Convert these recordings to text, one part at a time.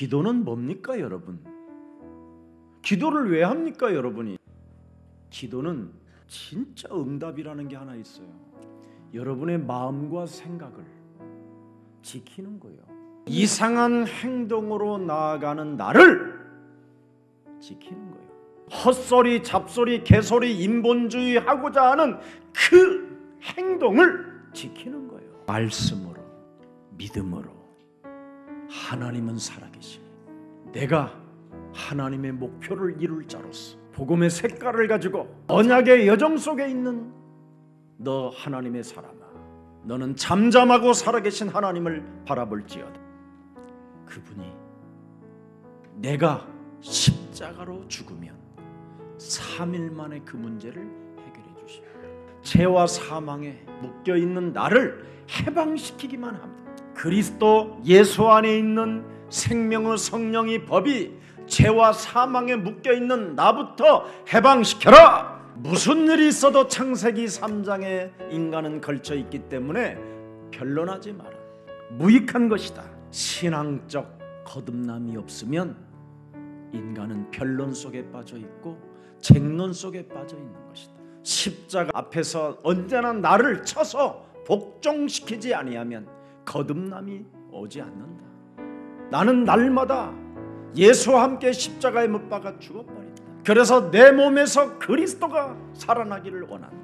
기도는 뭡니까 여러분? 기도를 왜 합니까 여러분이? 기도는 진짜 응답이라는 게 하나 있어요. 여러분의 마음과 생각을 지키는 거예요. 이상한 행동으로 나아가는 나를 지키는 거예요. 헛소리, 잡소리, 개소리, 인본주의 하고자 하는 그 행동을 지키는 거예요. 말씀으로, 믿음으로. 하나님은 살아계시니 내가 하나님의 목표를 이룰 자로서 복음의 색깔을 가지고 언약의 여정 속에 있는 너 하나님의 사람아, 너는 잠잠하고 살아계신 하나님을 바라볼지어다. 그분이 내가 십자가로 죽으면 3일 만에 그 문제를 해결해 주시오. 죄와 사망에 묶여있는 나를 해방시키기만 합니다. 그리스도 예수 안에 있는 생명의 성령의 법이 죄와 사망에 묶여있는 나부터 해방시켜라. 무슨 일이 있어도 창세기 3장에 인간은 걸쳐있기 때문에 변론하지 마라. 무익한 것이다. 신앙적 거듭남이 없으면 인간은 변론 속에 빠져있고 쟁론 속에 빠져있는 것이다. 십자가 앞에서 언제나 나를 쳐서 복종시키지 아니하면 거듭남이 오지 않는다. 나는 날마다 예수와 함께 십자가에 못 박아 죽어버린다. 그래서 내 몸에서 그리스도가 살아나기를 원한다.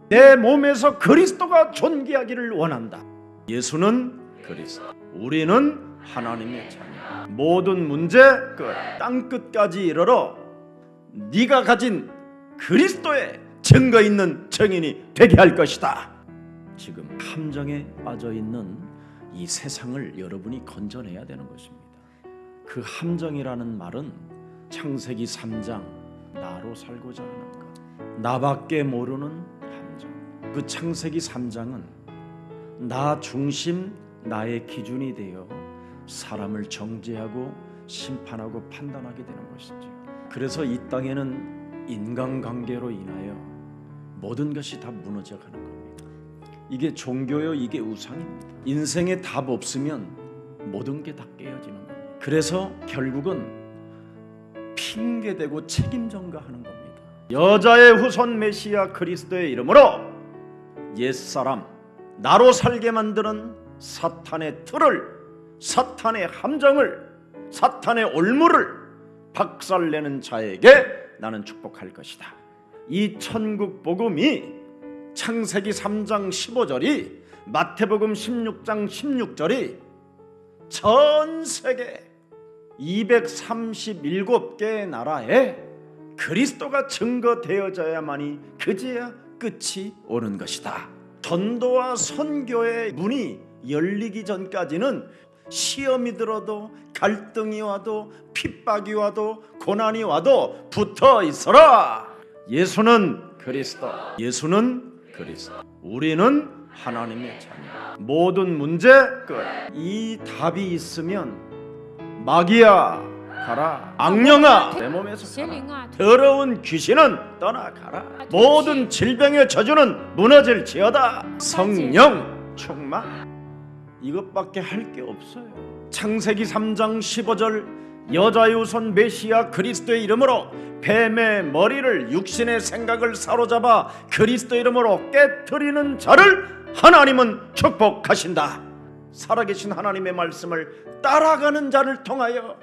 내 몸에서 그리스도가 존귀하기를 원한다. 예수는 그리스도, 우리는 하나님의 자녀. 모든 문제 끝, 땅끝까지 이르러 네가 가진 그리스도의 증거 있는 증인이 되게 할 것이다. 지금 함정에 빠져있는 이 세상을 여러분이 건져내야 되는 것입니다. 그 함정이라는 말은 창세기 3장 나로 살고자 하는 것, 나밖에 모르는 함정. 그 창세기 3장은 나 중심, 나의 기준이 되어 사람을 정죄하고 심판하고 판단하게 되는 것이죠. 그래서 이 땅에는 인간관계로 인하여 모든 것이 다 무너져가는 겁니다. 이게 종교요, 이게 우상입니다. 인생에 답 없으면 모든 게 다 깨어지는 겁니다. 그래서 결국은 핑계대고 책임 전가하는 겁니다. 여자의 후손 메시아 그리스도의 이름으로 옛사람, 나로 살게 만드는 사탄의 틀을, 사탄의 함정을, 사탄의 올무를 박살내는 자에게 나는 축복할 것이다. 이 천국 복음이 창세기 3장 15절이 마태복음 16장 16절이 전 세계 237개의 나라에 그리스도가 증거되어져야만이 그제야 끝이 오는 것이다. 전도와 선교의 문이 열리기 전까지는 시험이 들어도, 갈등이 와도, 핍박이 와도, 고난이 와도 붙어 있어라. 예수는 그리스도, 예수는 그리스도, 우리는 하나님의 자녀. 모든 문제 끝. 이 답이 있으면 마귀야 가라, 악령아 내 몸에서 가라, 더러운 귀신은 떠나가라, 모든 질병의 저주는 무너질지어다. 성령 충만, 이것밖에 할 게 없어요. 창세기 3장 15절 여자의 후손 메시아 그리스도의 이름으로 뱀의 머리를, 육신의 생각을 사로잡아 그리스도 이름으로 깨트리는 자를 하나님은 축복하신다. 살아계신 하나님의 말씀을 따라가는 자를 통하여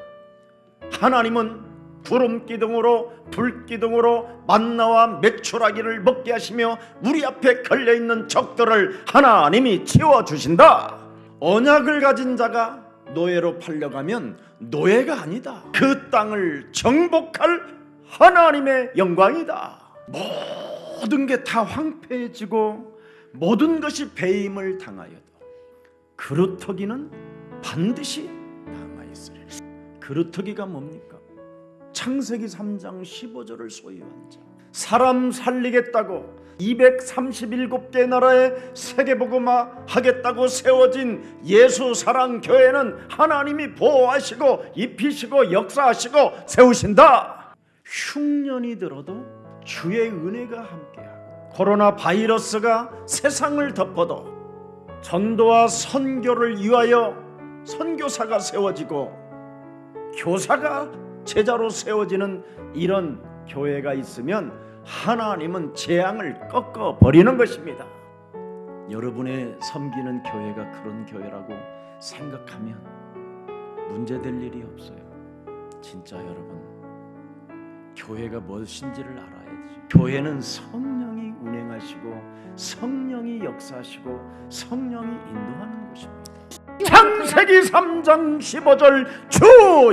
하나님은 구름기둥으로, 불기둥으로 만나와 메추라기를 먹게 하시며 우리 앞에 걸려있는 적들을 하나님이 치워주신다. 언약을 가진 자가 노예로 팔려가면 노예가 아니다. 그 땅을 정복할 하나님의 영광이다. 모든 게 다 황폐해지고 모든 것이 배임을 당하여도 그루터기는 반드시 남아있으리라. 그루터기가 뭡니까? 창세기 3장 15절을 소유한 자, 사람 살리겠다고 237개 나라에 세계복음화 하겠다고 세워진 예수 사랑 교회는 하나님이 보호하시고 입히시고 역사하시고 세우신다. 흉년이 들어도 주의 은혜가 함께하고 코로나 바이러스가 세상을 덮어도 전도와 선교를 위하여 선교사가 세워지고 교사가 제자로 세워지는 이런 교회가 있으면 하나님은 재앙을 꺾어 버리는 것입니다. 여러분의 섬기는 교회가 그런 교회라고 생각하면 문제될 일이 없어요. 진짜 여러분, 교회가 무엇인지를 알아야지. 교회는 성령이 운행하시고 성령이 역사하시고 성령이 인도하는 곳입니다. 창세기 3장 15절 주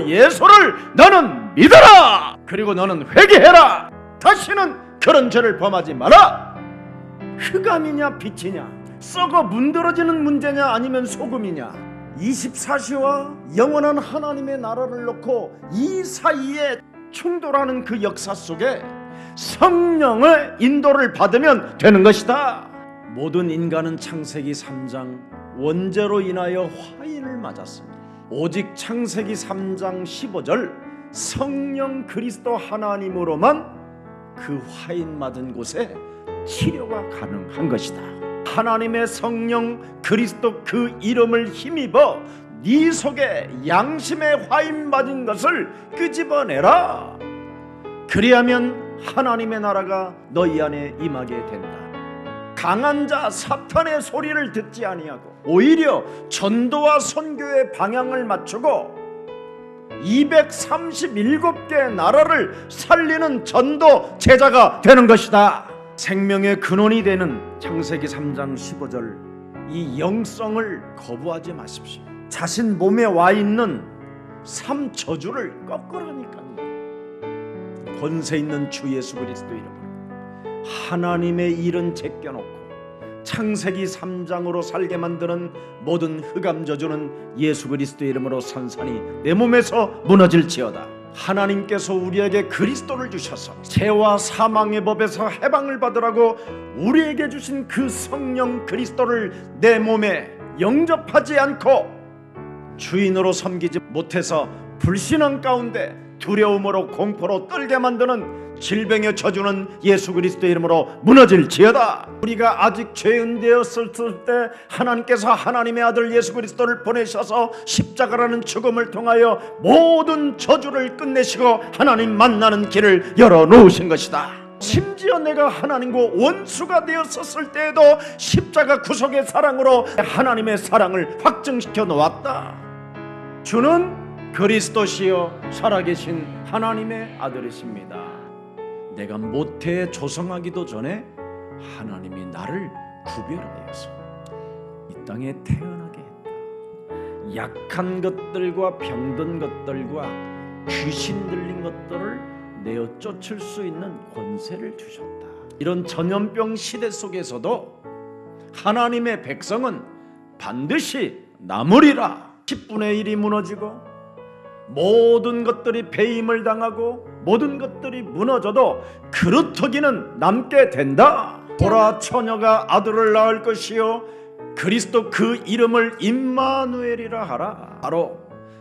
예수를 너는 믿어라. 그리고 너는 회개해라. 다시는 그런 죄를 범하지 마라. 흑암이냐 빛이냐, 썩어 문드러지는 문제냐 아니면 소금이냐, 24시와 영원한 하나님의 나라를 놓고 이 사이에 충돌하는 그 역사 속에 성령의 인도를 받으면 되는 것이다. 모든 인간은 창세기 3장 원죄로 인하여 화인을 맞았습니다. 오직 창세기 3장 15절 성령 그리스도 하나님으로만 그 화인 맞은 곳에 치료가 가능한 것이다. 하나님의 성령 그리스도 그 이름을 힘입어 네 속에 양심의 화인 맞은 것을 끄집어내라. 그리하면 하나님의 나라가 너희 안에 임하게 된다. 강한 자 사탄의 소리를 듣지 아니하고 오히려 전도와 선교의 방향을 맞추고 237개 나라를 살리는 전도 제자가 되는 것이다. 생명의 근원이 되는 창세기 3장 15절 이 영성을 거부하지 마십시오. 자신 몸에 와 있는 3저주를 꺾으라니까요. 권세 있는 주 예수 그리스도 이름으로 하나님의 일은 제껴놓고 창세기 3장으로 살게 만드는 모든 흑암 저주는 예수 그리스도 이름으로 산산이 내 몸에서 무너질지어다. 하나님께서 우리에게 그리스도를 주셔서 죄와 사망의 법에서 해방을 받으라고 우리에게 주신 그 성령 그리스도를 내 몸에 영접하지 않고 주인으로 섬기지 못해서 불신앙 가운데 두려움으로 공포로 떨게 만드는 질병의 저주는 예수 그리스도 이름으로 무너질지어다. 우리가 아직 죄인 되었을 때 하나님께서 하나님의 아들 예수 그리스도를 보내셔서 십자가라는 죽음을 통하여 모든 저주를 끝내시고 하나님 만나는 길을 열어놓으신 것이다. 심지어 내가 하나님과 원수가 되었었을 때에도 십자가 구속의 사랑으로 하나님의 사랑을 확증시켜 놓았다. 주는 그리스도시요 살아계신 하나님의 아들이십니다. 내가 모태에 조성하기도 전에 하나님이 나를 구별하여서 이 땅에 태어나게 했다. 약한 것들과 병든 것들과 귀신 들린 것들을 내어 쫓을 수 있는 권세를 주셨다. 이런 전염병 시대 속에서도 하나님의 백성은 반드시 남으리라. 10분의 1이 무너지고 모든 것들이 배임을 당하고 모든 것들이 무너져도 그루터기는 남게 된다. 보라, 처녀가 아들을 낳을 것이요 그리스도 그 이름을 임마누엘이라 하라. 바로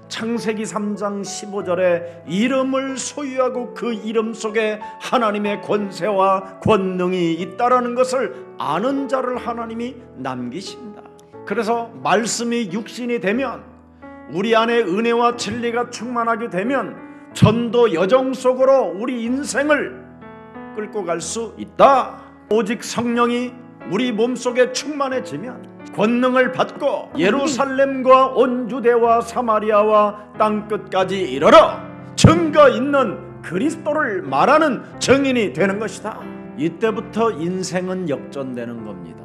창세기 3장 15절에 이름을 소유하고 그 이름 속에 하나님의 권세와 권능이 있다라는 것을 아는 자를 하나님이 남기신다. 그래서 말씀이 육신이 되면 우리 안에 은혜와 진리가 충만하게 되면 전도 여정 속으로 우리 인생을 끌고 갈 수 있다. 오직 성령이 우리 몸속에 충만해지면 권능을 받고 예루살렘과 온 유대와 사마리아와 땅끝까지 이르러 증거 있는 그리스도를 말하는 증인이 되는 것이다. 이때부터 인생은 역전되는 겁니다.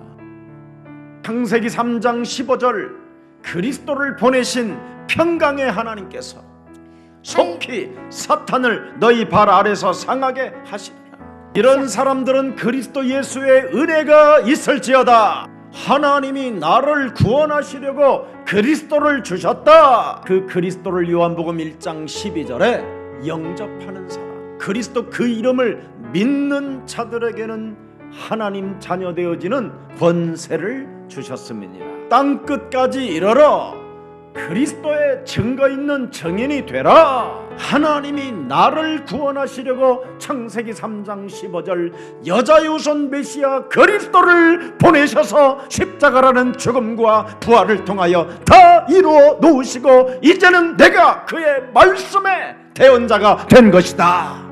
창세기 3장 15절 그리스도를 보내신 평강의 하나님께서 속히 사탄을 너희 발 아래서 상하게 하시리라. 이런 사람들은 그리스도 예수의 은혜가 있을지어다. 하나님이 나를 구원하시려고 그리스도를 주셨다. 그 그리스도를 요한복음 1장 12절에 영접하는 사람, 그리스도 그 이름을 믿는 자들에게는 하나님 자녀 되어지는 권세를 주셨음이니라. 땅끝까지 이르러 그리스도의 증거 있는 증인이 되라. 하나님이 나를 구원하시려고 창세기 3장 15절 여자의 우선 메시아 그리스도를 보내셔서 십자가라는 죽음과 부활을 통하여 다 이루어 놓으시고 이제는 내가 그의 말씀에 대언자가 된 것이다.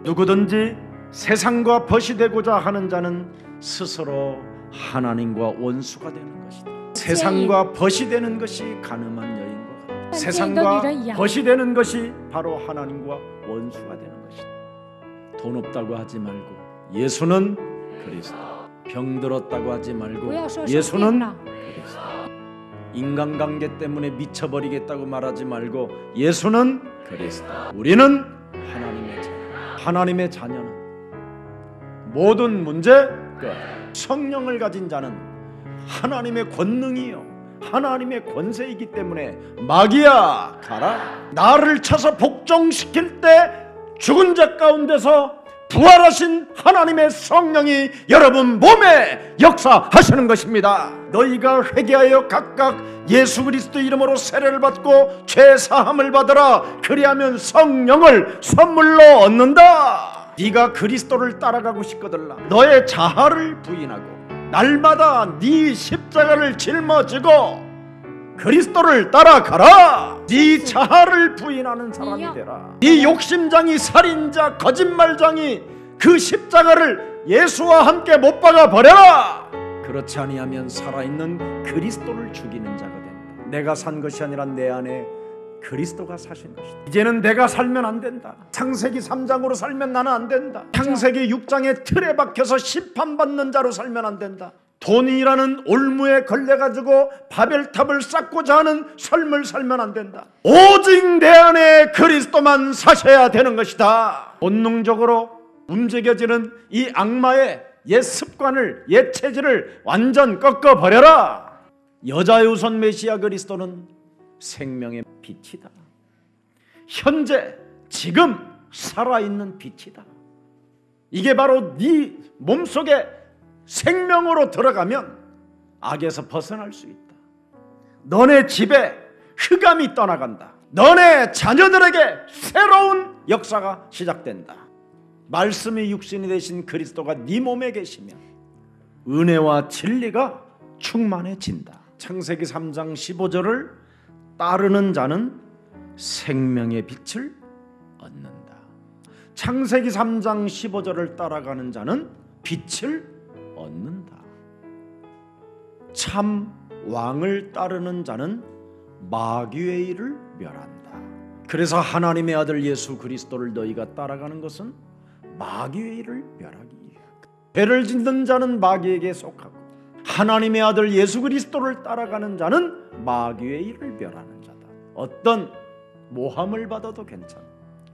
누구든지 세상과 벗이 되고자 하는 자는 스스로 하나님과 원수가 되는 것이다. 세상과 벗이 되는 것이 가늠한 여인과 같다. 세상과 벗이 되는 것이 바로 하나님과 원수가 되는 것이다. 돈 없다고 하지 말고 예수는 그리스도. 병들었다고 하지 말고 예수는 그리스도. 인간관계 때문에 미쳐버리겠다고 말하지 말고 예수는 그리스도. 우리는 하나님의 자녀. 하나님의 자녀는 모든 문제 끝. 성령을 가진 자는 하나님의 권능이요 하나님의 권세이기 때문에 마귀야 가라. 나를 쳐서 복종시킬 때 죽은 자 가운데서 부활하신 하나님의 성령이 여러분 몸에 역사하시는 것입니다. 너희가 회개하여 각각 예수 그리스도 이름으로 세례를 받고 죄 사함을 받으라. 그리하면 성령을 선물로 얻는다. 네가 그리스도를 따라가고 싶거들라. 너의 자아를 부인하고 날마다 네 십자가를 짊어지고 그리스도를 따라가라. 네 자아를 부인하는 사람이 되라. 네 욕심장이 살인자 거짓말장이 그 십자가를 예수와 함께 못 박아 버려라. 그렇지 아니하면 살아있는 그리스도를 죽이는 자가 된다. 내가 산 것이 아니라 내 안에 그리스도가 사신 것이다. 이제는 내가 살면 안 된다. 창세기 3장으로 살면 나는 안 된다. 창세기 6장의 틀에 박혀서 심판받는 자로 살면 안 된다. 돈이라는 올무에 걸려가지고 바벨탑을 쌓고자 하는 삶을 살면 안 된다. 오직 내 안에 그리스도만 사셔야 되는 것이다. 본능적으로 움직여지는 이 악마의 옛 습관을 옛 체질을 완전 꺾어버려라. 여자의 우선 메시아 그리스도는 생명의 빛이다. 현재 지금 살아있는 빛이다. 이게 바로 네 몸속에 생명으로 들어가면 악에서 벗어날 수 있다. 너네 집에 흑암이 떠나간다. 너네 자녀들에게 새로운 역사가 시작된다. 말씀이 육신이 되신 그리스도가 네 몸에 계시면 은혜와 진리가 충만해진다. 창세기 3장 15절을 따르는 자는 생명의 빛을 얻는다. 창세기 3장 15절을 따라가는 자는 빛을 얻는다. 참 왕을 따르는 자는 마귀의 일을 멸한다. 그래서 하나님의 아들 예수 그리스도를 너희가 따라가는 것은 마귀의 일을 멸하기 위하여. 죄를 짓는 자는 마귀에게 속하고 하나님의 아들 예수 그리스도를 따라가는 자는 마귀의 일을 멸하는 자다. 어떤 모함을 받아도 괜찮아.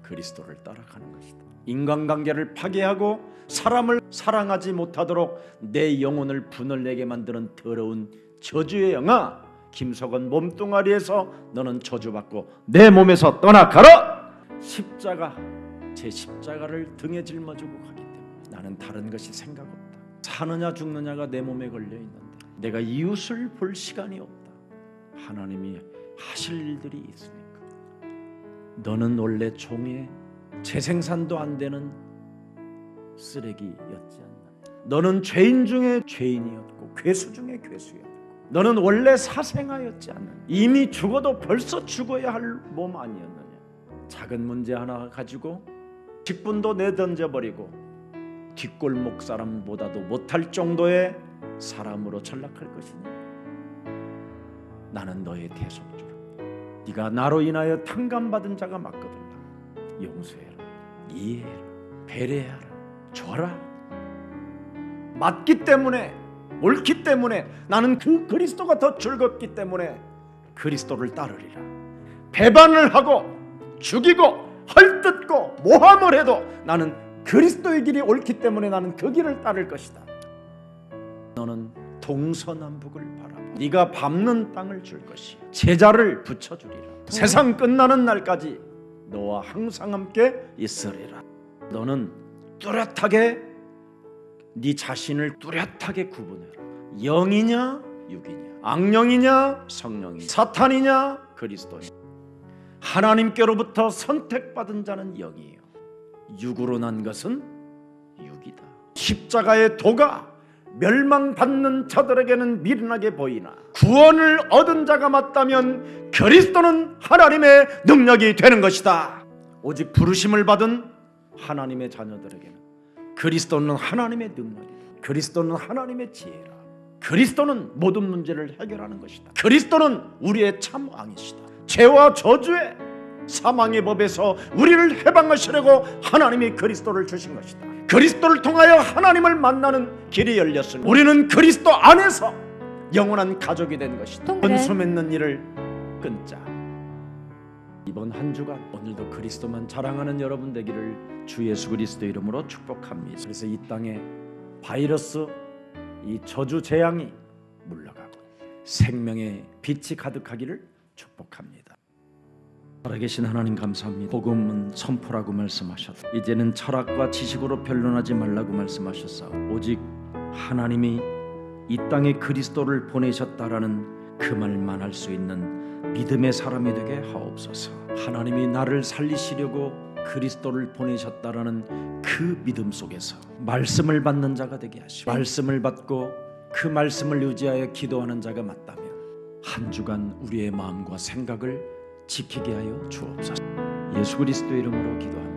그리스도를 따라가는 것이다. 인간관계를 파괴하고 사람을 사랑하지 못하도록 내 영혼을 분을 내게 만드는 더러운 저주의 영아, 김석원 몸뚱아리에서 너는 저주받고 내 몸에서 떠나가라. 십자가, 제 십자가를 등에 짊어지고 가기 때문에 나는 다른 것이 생각 없다. 사느냐 죽느냐가 내 몸에 걸려있는데 내가 이웃을 볼 시간이 없다. 하나님이 하실 일들이 있으니까. 너는 원래 종의 재생산도 안 되는 쓰레기였지 않나. 너는 죄인 중에 죄인이었고 괴수 중에 괴수였고 너는 원래 사생아였지 않나. 이미 죽어도 벌써 죽어야 할 몸 아니었느냐. 작은 문제 하나 가지고 10분도 내던져버리고 뒷골목 사람보다도 못할 정도의 사람으로 전락할 것이냐. 나는 너의 대속주라. 네가 나로 인하여 탕감받은 자가 맞거든요. 용서해라, 이해해라, 배려해라, 줘라. 맞기 때문에, 옳기 때문에, 나는 그 그리스도가 더 즐겁기 때문에 그리스도를 따르리라. 배반을 하고 죽이고 헐뜯고 모함을 해도 나는 그리스도의 길이 옳기 때문에 나는 그 길을 따를 것이다. 너는 동서남북을 바라봐. 네가 밟는 땅을 줄 것이야. 제자를 붙여주리라. 세상 끝나는 날까지 너와 항상 함께 있으리라. 너는 뚜렷하게 네 자신을 뚜렷하게 구분해라. 영이냐 육이냐, 악령이냐 성령이냐, 사탄이냐 그리스도냐. 하나님께로부터 선택받은 자는 영이에요. 육으로 난 것은 육이다. 십자가의 도가 멸망받는 자들에게는 미련하게 보이나 구원을 얻은 자가 맞다면 그리스도는 하나님의 능력이 되는 것이다. 오직 부르심을 받은 하나님의 자녀들에게는 그리스도는 하나님의 능력이다. 그리스도는 하나님의 지혜라. 그리스도는 모든 문제를 해결하는 것이다. 그리스도는 우리의 참 왕이시다. 죄와 저주의 사망의 법에서 우리를 해방하시려고 하나님이 그리스도를 주신 것이다. 그리스도를 통하여 하나님을 만나는 길이 열렸으니 우리는 그리스도 안에서 영원한 가족이 된 것이다. 원수 맺는 일을 끊자. 이번 한 주간 오늘도 그리스도만 자랑하는 여러분 되기를 주 예수 그리스도 이름으로 축복합니다. 그래서 이 땅에 바이러스, 이 저주 재앙이 물러가고 생명의 빛이 가득하기를 축복합니다. 살아계신 하나님 감사합니다. 복음은 선포라고 말씀하셨다. 이제는 철학과 지식으로 변론하지 말라고 말씀하셨사. 오직 하나님이 이 땅에 그리스도를 보내셨다라는 그 말만 할 수 있는 믿음의 사람이 되게 하옵소서. 하나님이 나를 살리시려고 그리스도를 보내셨다라는 그 믿음 속에서 말씀을 받는 자가 되게 하시고, 말씀을 받고 그 말씀을 의지하여 기도하는 자가 맞다면 한 주간 우리의 마음과 생각을 지키게 하여 주옵소서. 예수 그리스도 이름으로 기도합니다.